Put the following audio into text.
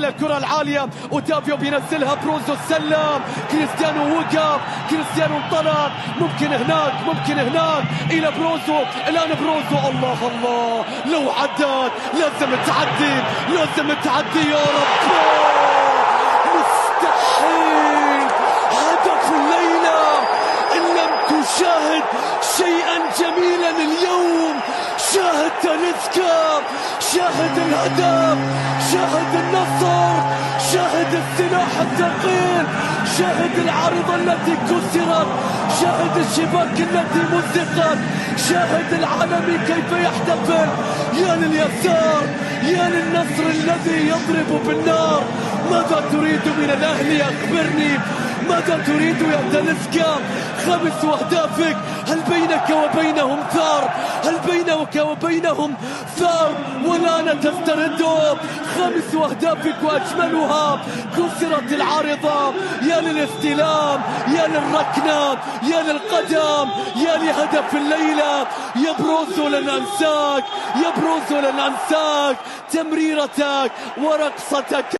على الكرة العالية، اوتافيو بينزلها، بروزو سلم، كريستيانو وقف، كريستيانو انطلق، ممكن هناك ممكن هناك إلى بروزو، الآن بروزو، الله الله، لو عدت لازم التعدي، لازم التعدي يا رب، مستحيل، هدف الليلة إن لم تشاهد شيئا جميلا اليوم. شاهد تاليسكا، شاهد الهدف، شاهد النصر، شاهد السلاح الثقيل، شاهد العارضة التي كسرت، شاهد الشباك التي مزقت، شاهد العالمي كيف يحتفل. يا لليسار، يا للنصر الذي يضرب بالنار. ماذا تريد من الأهلي؟ أخبرني، ماذا تريد يا تاليسكا؟ 5 أهدافك، هل بينك وبينهم ثار؟ هل بينك وبينهم ثار؟ والآن تسترد 5 أهدافك وأجملها كسرت العارضة. يا للاستلام، يا للركنة، يا للقدم، يا لهدف الليلة. يا بروزو لن أنساك، يا بروزو لن أنساك، تمريرتك ورقصتك.